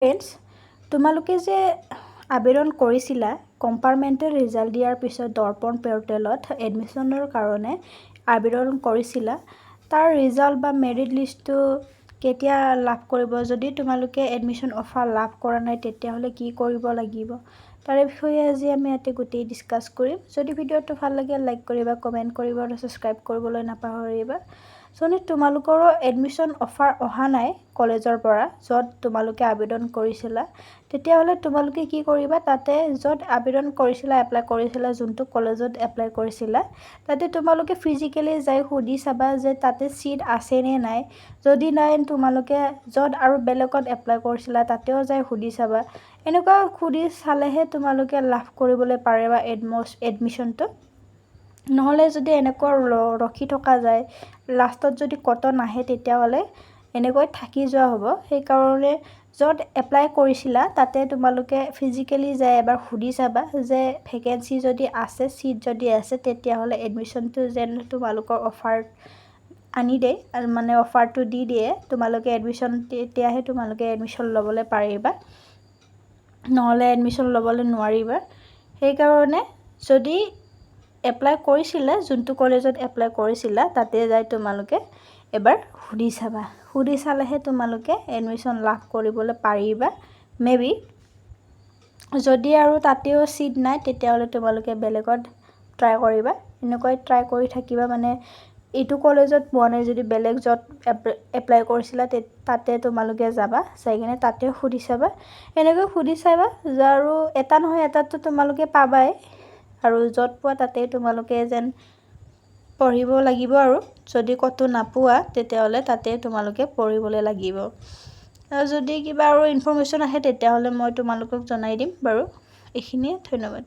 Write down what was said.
Friends, তোমালোকে যে আবেদন কৰিছিলা কম্পাৰ্টমেণ্টেল ৰিজাল্ট দিয়াৰ পিছত দৰ্পণ পৰ্টেলত এডমিশ্যনৰ কাৰণে আবেদন কৰিছিলা, তাৰ ৰিজাল্ট বা মেৰিট লিষ্টটো কেতিয়া লাভ কৰিব? যদি তোমালোকে এডমিশ্যন অফাৰ লাভ কৰা নাই তেতিয়াহ'লে কি কৰিব লাগিব? তাৰে বিষয়ে আজি আমি ইয়াতে গোটেই ডিছকাছ কৰিম। যদি ভিডিঅ'টো ভাল লাগে লাইক কৰিবা, কমেণ্ট কৰিবা আৰু ছাবস্ক্ৰাইব কৰিবলৈ নাপাহৰিবা। তোমালোকৰো এডমিশ্যন অফাৰ অহা নাই কলেজৰ পৰা য'ত তোমালোকে আবেদন কৰিছিলা, তেতিয়াহ'লে তোমালোকে কি কৰিবা? তাতে য'ত আবেদন কৰিছিলা, এপ্লাই কৰিছিলা, যোনটো কলেজত এপ্লাই কৰিছিলা, তাতে তোমালোকে ফিজিকেলি যাই সুধি চাবা যে তাতে ছিট আছে নে নাই। যদি নাই তোমালোকে য'ত আৰু বেলেগত এপ্লাই কৰিছিলা তাতেও যাই সুধি চাবা। এনেকুৱা সুধি চালেহে তোমালোকে লাভ কৰিবলৈ পাৰিবা এডমিশ্যনটো। নহ'লে যদি এনেকুৱা ৰখি থকা যায়, লাষ্টত যদি কত নাহে তেতিয়াহ'লে এনেকৈ থাকি যোৱা হ'ব। সেইকাৰণে য'ত এপ্লাই কৰিছিলা তাতে তোমালোকে ফিজিকেলি যাই এবাৰ সুধি চাবা যে ভেকেঞ্চি যদি আছে, ছিট যদি আছে, তেতিয়াহ'লে এডমিশ্যনটো যেন তোমালোকৰ অফাৰ আনি দিয়ে, মানে অফাৰটো দি দিয়ে তোমালোকে এডমিশ্যন, তেতিয়াহে তোমালোকে এডমিশ্যন ল'বলৈ পাৰিবা, নহ'লে এডমিশ্যন ল'বলৈ নোৱাৰিবা। সেইকাৰণে যদি এপ্লাই কৰিছিলা, যোনটো কলেজত এপ্লাই কৰিছিলা তাতে যাই তোমালোকে এবাৰ সুধি চাবা। সুধি চালেহে তোমালোকে এডমিশ্যন লাভ কৰিবলৈ পাৰিবা। মেবি যদি আৰু তাতেও ছিট নাই তেতিয়াহ'লে তোমালোকে বেলেগত ট্ৰাই কৰিবা। এনেকৈ ট্ৰাই কৰি থাকিবা, মানে এইটো কলেজত পোৱা নাই যদি বেলেগ য'ত এপ্লাই কৰিছিলা তাতে তোমালোকে যাবা, যাই কিনে তাতে সুধি চাবা। এনেকৈ সুধি চাবা আৰু এটা নহয় এটাতো তোমালোকে পাবাই, আৰু য'ত পোৱা তাতে তোমালোকে যেন পঢ়িব লাগিব, আৰু যদি ক'তো নাপোৱা তেতিয়াহ'লে তাতে তোমালোকে পঢ়িবলৈ লাগিব। আৰু যদি কিবা আৰু ইনফৰমেশ্যন আহে তেতিয়াহ'লে মই তোমালোকক জনাই দিম বাৰু। এইখিনিয়ে, ধন্যবাদ।